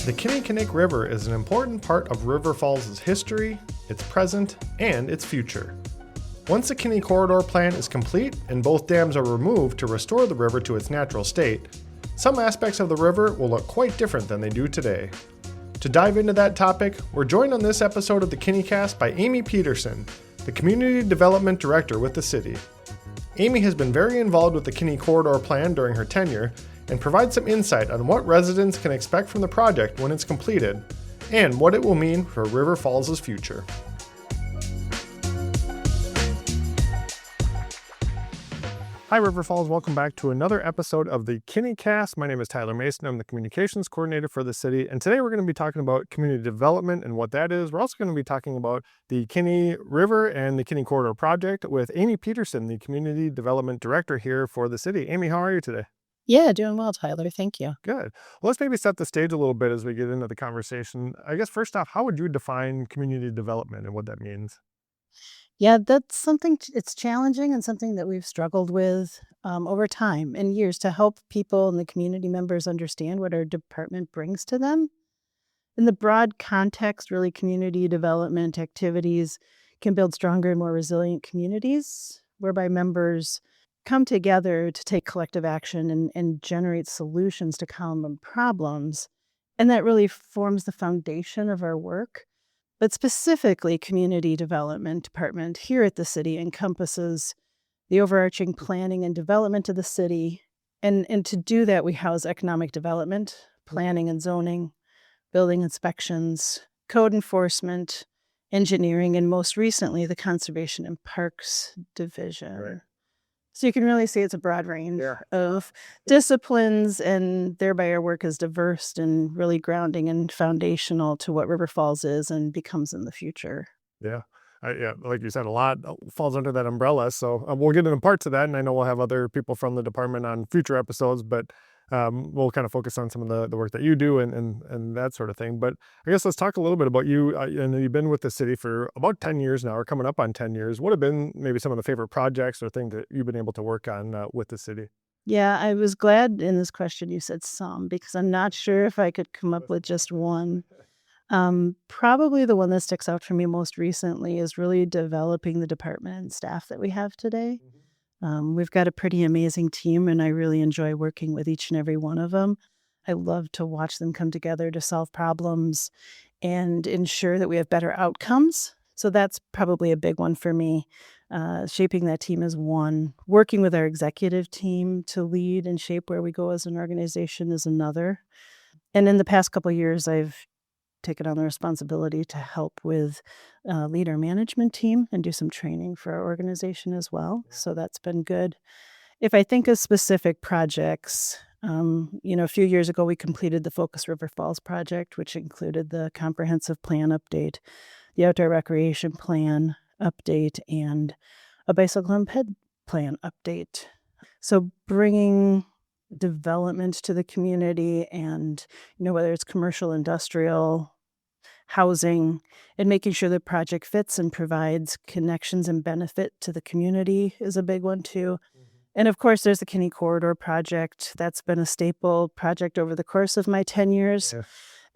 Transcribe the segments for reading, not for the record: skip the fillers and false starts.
The Kinnickinnic River is an important part of River Falls' history, its present, and its future. Once the Kinni Corridor plan is complete and both dams are removed to restore the river to its natural state, some aspects of the river will look quite different than they do today. To dive into that topic, we're joined on this episode of the KinniCast by Amy Peterson, the Community Development Director with the city. Amy has been very involved with the Kinni Corridor plan during her tenure and provides some insight on what residents can expect from the project when it's completed and what it will mean for River Falls' future. Hi River Falls, welcome back to another episode of the KinniCast. My name is Tyler Mason, I'm the Communications Coordinator for the city, and today we're going to be talking about community development and what that is. We're also going to be talking about the Kinni River and the Kinni Corridor project with Amy Peterson, the Community Development Director here for the city. Amy, how are you today? Yeah, doing well, Tyler. Thank you. Good. Well, let's maybe set the stage a little bit as we get into the conversation. I guess first off, how would you define community development and what that means? Yeah, that's something, it's challenging and something that we've struggled with over time and years to help people and the community members understand what our department brings to them. In the broad context, really, community development activities can build stronger and more resilient communities, whereby members come together to take collective action and generate solutions to common problems. And that really forms the foundation of our work. But specifically, community development department here at the city encompasses the overarching planning and development of the city. And to do that, we house economic development, planning and zoning, building inspections, code enforcement, engineering, and most recently, the Conservation and Parks Division. Right. So you can really see it's a broad range of disciplines, and thereby our work is diverse and really grounding and foundational to what River Falls is and becomes in the future. Yeah. Like you said, a lot falls under that umbrella. So we'll get into parts of that, and I know we'll have other people from the department on future episodes, but we'll kind of focus on some of the work that you do and that sort of thing. But I guess let's talk a little bit about you. And you've been with the city for about 10 years now, or coming up on 10 years. What have been maybe some of the favorite projects or things that you've been able to work on with the city? Yeah, I was glad in this question you said some, because I'm not sure if I could come up with just one. Probably the one that sticks out for me most recently is really developing the department and staff that we have today. We've got a pretty amazing team, and I really enjoy working with each and every one of them. I love to watch them come together to solve problems and ensure that we have better outcomes. So that's probably a big one for me. Shaping that team is one. Working with our executive team to lead and shape where we go as an organization is another. And in the past couple of years, I've taken on the responsibility to help with lead our management team and do some training for our organization as well. So that's been good. If I think of specific projects, a few years ago, we completed the Focus River Falls project, which included the comprehensive plan update, the outdoor recreation plan update, and a bicycle and ped plan update. So bringing development to the community and, whether it's commercial, industrial, housing, and making sure the project fits and provides connections and benefit to the community is a big one too. And of course, there's the Kinni Corridor project. That's been a staple project over the course of my 10 years. Yeah.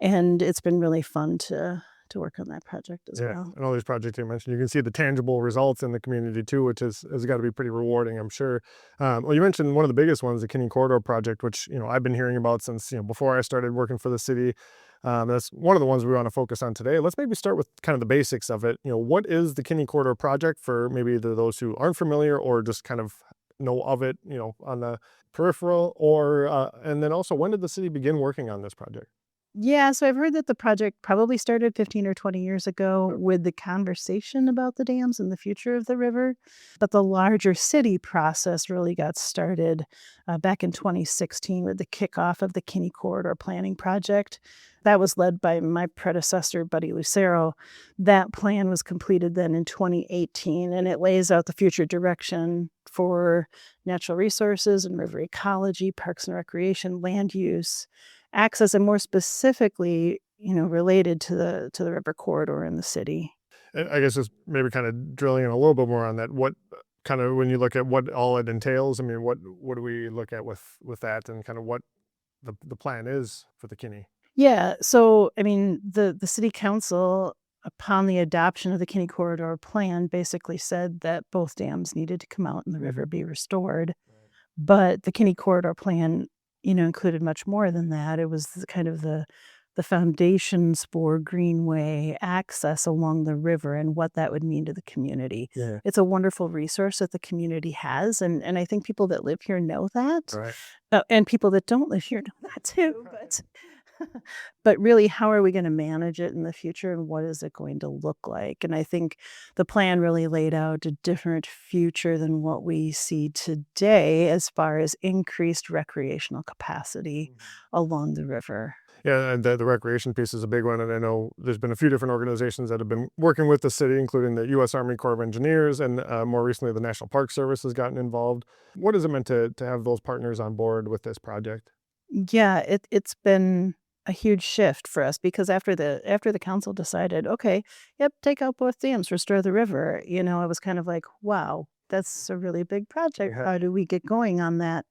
And it's been really fun to work on that project as well. And all these projects you mentioned, you can see the tangible results in the community too, which has got to be pretty rewarding, I'm sure. Well, you mentioned one of the biggest ones, the Kinni Corridor project, which I've been hearing about since before I started working for the city. That's one of the ones we want to focus on today. Let's maybe start with kind of the basics of it. What is the Kinni Corridor project for maybe those who aren't familiar or just kind of know of it, on the peripheral, or and then also, when did the city begin working on this project? Yeah, so I've heard that the project probably started 15 or 20 years ago with the conversation about the dams and the future of the river. But the larger city process really got started back in 2016 with the kickoff of the Kinni Corridor planning project. That was led by my predecessor, Buddy Lucero. That plan was completed then in 2018, and it lays out the future direction for natural resources and river ecology, parks and recreation, land use, access, and more specifically, related to the river corridor in the city. I guess just maybe kind of drilling in a little bit more on that. What kind of, when you look at what all it entails, I mean, what do we look at with that, and kind of what the plan is for the Kinni? Yeah, so, I mean, the city council, upon the adoption of the Kinni Corridor plan, basically said that both dams needed to come out and the river be restored. But the Kinni Corridor plan, included much more than that. It was kind of the foundations for greenway access along the river and what that would mean to the community. Yeah. It's a wonderful resource that the community has, and I think people that live here know that, Right. and people that don't live here know that too, but really, how are we gonna manage it in the future, and what is it going to look like? And I think the plan really laid out a different future than what we see today as far as increased recreational capacity along the river. Yeah, and the recreation piece is a big one, and I know there's been a few different organizations that have been working with the city, including the U.S. Army Corps of Engineers, and more recently, the National Park Service has gotten involved. What is it meant to have those partners on board with this project? Yeah, it's been a huge shift for us because after the council decided, "Okay, yep, take out both dams, restore the river," it was kind of like, "Wow, that's a really big project. Yeah. How do we get going on that?"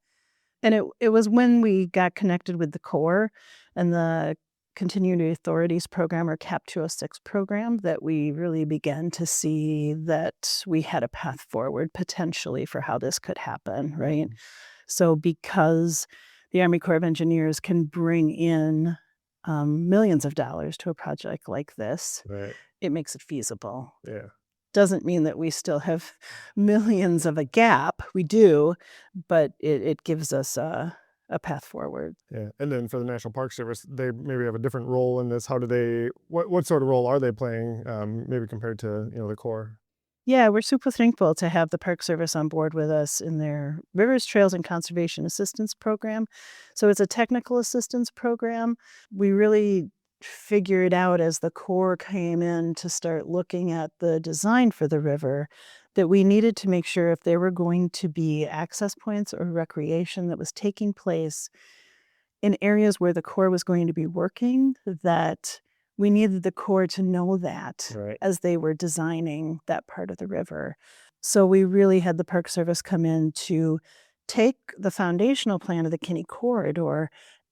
And it was when we got connected with the Corps and the Continuing Authorities Program, or CAP 206 program, that we really began to see that we had a path forward potentially for how this could happen, right? So because the Army Corps of Engineers can bring in, millions of dollars to a project like this, Right. it makes it feasible. Yeah. Doesn't mean that we still have millions of a gap. We do, but it gives us a path forward. Yeah. And then for the National Park Service, they maybe have a different role in this. How do they? What sort of role are they playing? Maybe compared to the Corps. Yeah, we're super thankful to have the Park Service on board with us in their Rivers, Trails, and Conservation Assistance Program. So it's a technical assistance program. We really figured out as the Corps came in to start looking at the design for the river that we needed to make sure if there were going to be access points or recreation that was taking place in areas where the Corps was going to be working, that we needed the Corps to know that Right. as they were designing that part of the river. So we really had the Park Service come in to take the foundational plan of the Kinni Corridor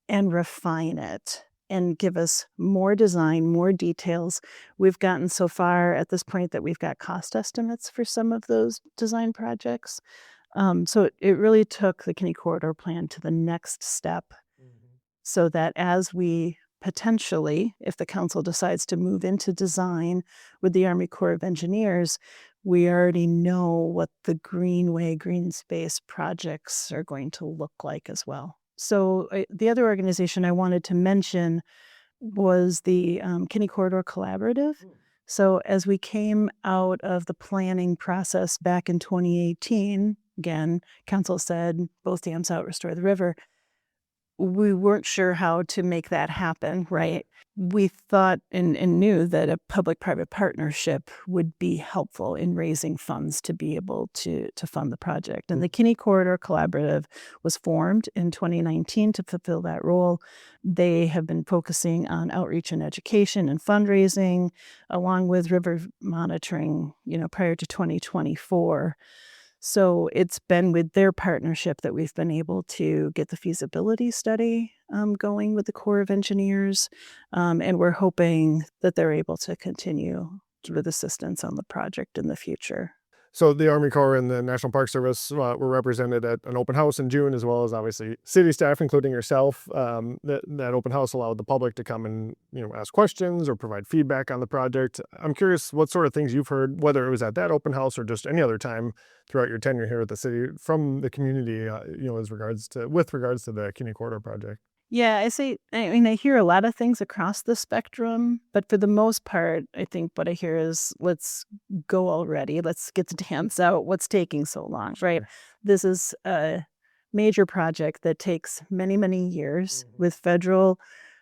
and refine it and give us more design, more details. We've gotten so far at this point that we've got cost estimates for some of those design projects. So it really took the Kinni Corridor plan to the next step so that as we potentially, if the council decides to move into design with the Army Corps of Engineers, we already know what the greenway, green space projects are going to look like as well. So the other organization I wanted to mention was the Kinni Corridor Collaborative. So as we came out of the planning process back in 2018, again, council said both dams out, restore the river. We weren't sure how to make that happen, right? We thought and knew that a public-private partnership would be helpful in raising funds to be able to fund the project. And the Kinni Corridor Collaborative was formed in 2019 to fulfill that role. They have been focusing on outreach and education and fundraising, along with river monitoring, prior to 2024. So it's been with their partnership that we've been able to get the feasibility study going with the Corps of Engineers, and we're hoping that they're able to continue with assistance on the project in the future. So the Army Corps and the National Park Service were represented at an open house in June, as well as obviously city staff, including yourself. That open house allowed the public to come and ask questions or provide feedback on the project. I'm curious what sort of things you've heard, whether it was at that open house or just any other time throughout your tenure here at the city, from the community, with regards to the Kinni Corridor project. Yeah, I hear a lot of things across the spectrum, but for the most part, I think what I hear is, let's go already. Let's get the dams out. What's taking so long, right? Sure. This is a major project that takes many, many years with federal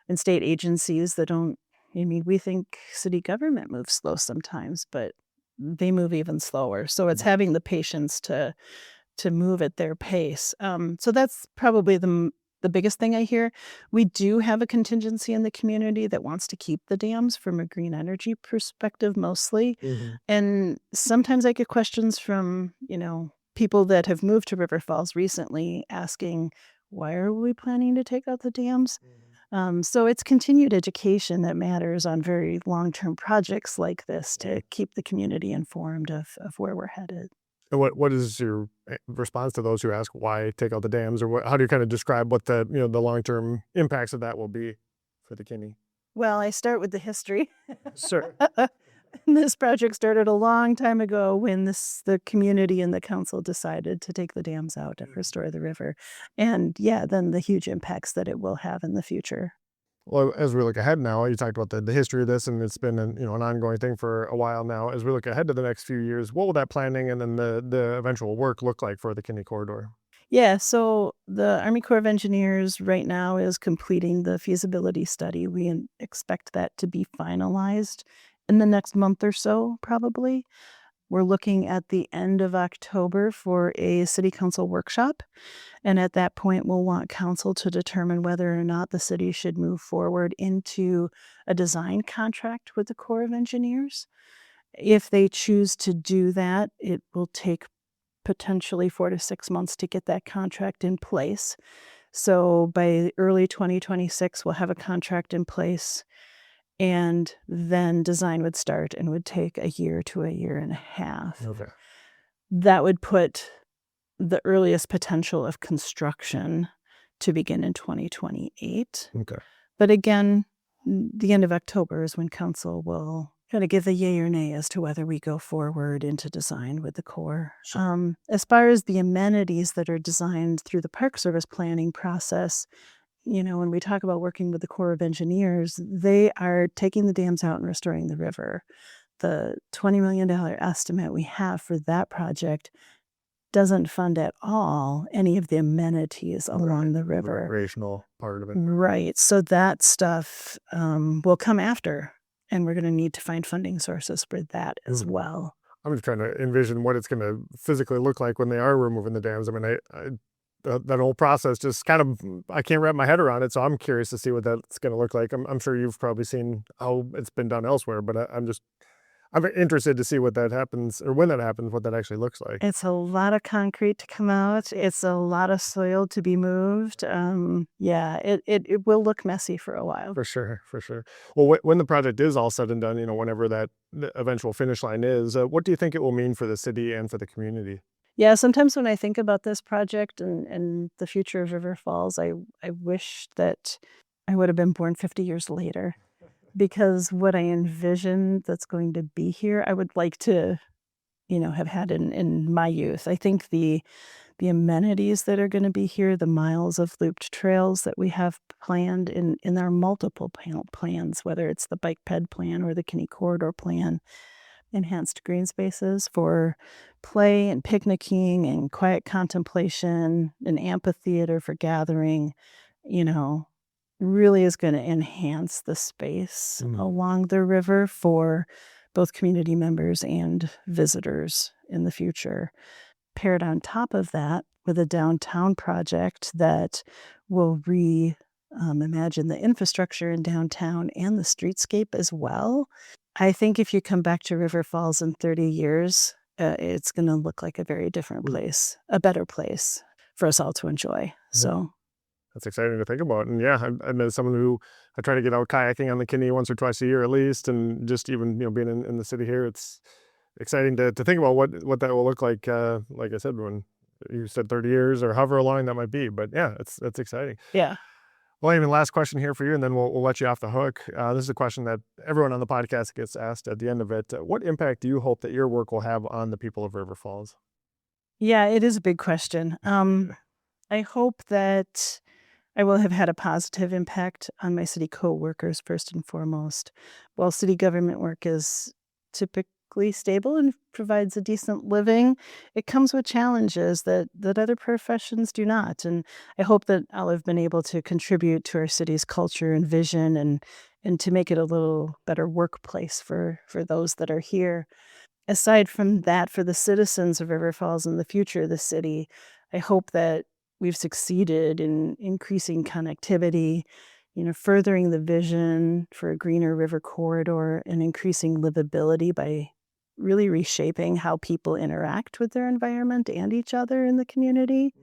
and state agencies that don't, we think city government moves slow sometimes, but they move even slower. So it's having the patience to move at their pace. So that's probably the biggest thing I hear. We do have a contingency in the community that wants to keep the dams from a green energy perspective mostly. And sometimes I get questions from, people that have moved to River Falls recently asking, why are we planning to take out the dams? So it's continued education that matters on very long-term projects like this to keep the community informed of where we're headed. And what is your response to those who ask why take out the dams, or how do you kind of describe what the long term impacts of that will be for the Kinni? Well, I start with the history. Sure. This project started a long time ago when the community and the council decided to take the dams out and restore the river. And yeah, then the huge impacts that it will have in the future. Well, as we look ahead now, you talked about the history of this, and it's been an ongoing thing for a while now. As we look ahead to the next few years, what will that planning and then the eventual work look like for the Kinni Corridor? Yeah, so the Army Corps of Engineers right now is completing the feasibility study. Expect that to be finalized in the next month or so, probably. We're looking at the end of October for a city council workshop. And at that point, we'll want council to determine whether or not the city should move forward into a design contract with the Corps of Engineers. If they choose to do that, it will take potentially 4 to 6 months to get that contract in place. So by early 2026, we'll have a contract in place, and then design would start and would take a year to a year and a half. Okay. That would put the earliest potential of construction to begin in 2028. Okay. But again, the end of October is when council will kind of give the yay or nay as to whether we go forward into design with the Corps. Sure. As far as the amenities that are designed through the Park Service planning process, when we talk about working with the Corps of Engineers, they are taking the dams out and restoring the river. The $20 million estimate we have for that project doesn't fund at all any of the amenities along the The river. recreational part of it. Right. So that stuff will come after, and we're going to need to find funding sources for that as well. I'm just trying to envision what it's going to physically look like when they are removing the dams. I mean, that whole process just kind of, I can't wrap my head around it. So I'm curious to see what that's going to look like. I'm sure you've probably seen how it's been done elsewhere, but I'm interested to see what that happens, or when that happens, what that actually looks like. It's a lot of concrete to come out. It's a lot of soil to be moved. Yeah, it will look messy for a while. For sure, for sure. Well, when the project is all said and done, whenever the eventual finish line is, what do you think it will mean for the city and for the community? Yeah, sometimes when I think about this project and the future of River Falls, I wish that I would have been born 50 years later, because what I envision that's going to be here, I would like to, have had in my youth. I think the amenities that are going to be here, the miles of looped trails that we have planned in our multiple plans, whether it's the bike ped plan or the Kinni Corridor plan, enhanced green spaces for play and picnicking and quiet contemplation, an amphitheater for gathering, you know, really is going to enhance the space along the river for both community members and visitors in the future. Paired on top of that with a downtown project that will imagine the infrastructure in downtown and the streetscape as well. I think if you come back to River Falls in 30 years, it's going to look like a very different place, a better place for us all to enjoy. So That's exciting to think about. And yeah, I'm as someone who I try to get out kayaking on the Kinni once or twice a year at least, and just even being in the city here, it's exciting to think about what that will look like. Like I said, when you said 30 years or however long that might be, but yeah, that's exciting. yeah. Well, even last question here for you, and then we'll let you off the hook. This is a question that everyone on the podcast gets asked at the end of it. What impact do you hope that your work will have on the people of River Falls? Yeah, it is a big question. I hope that I will have had a positive impact on my city coworkers first and foremost. While city government work is typically stable and provides a decent living, it comes with challenges that other professions do not. And I hope that I'll have been able to contribute to our city's culture and vision and to make it a little better workplace for those that are here. Aside from that, for the citizens of River Falls and the future of the city, I hope that we've succeeded in increasing connectivity, furthering the vision for a greener river corridor and increasing livability by really reshaping how people interact with their environment and each other in the community.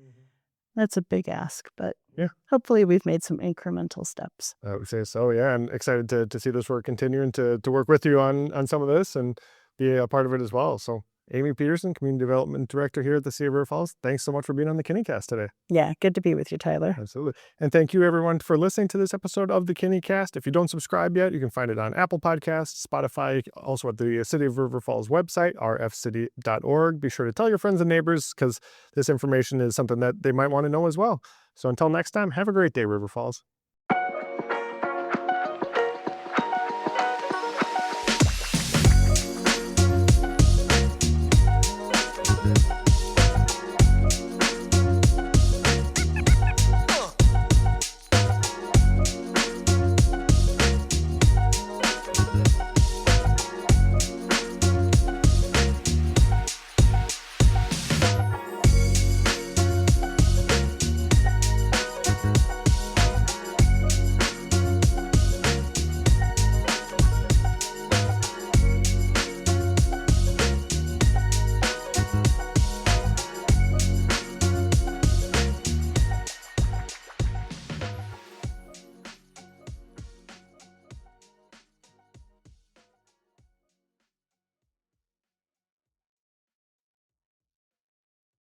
That's a big ask, but Yeah. hopefully we've made some incremental steps. I would say so, yeah, and excited to see this work continue and to work with you on some of this and be a part of it as well. So, Amy Peterson, Community Development Director here at the City of River Falls, thanks so much for being on the KinniCast today. Yeah, good to be with you, Tyler. Absolutely. And thank you, everyone, for listening to this episode of the KinniCast. If you don't subscribe yet, you can find it on Apple Podcasts, Spotify, also at the City of River Falls website, rfcity.org. Be sure to tell your friends and neighbors because this information is something that they might want to know as well. So until next time, have a great day, River Falls.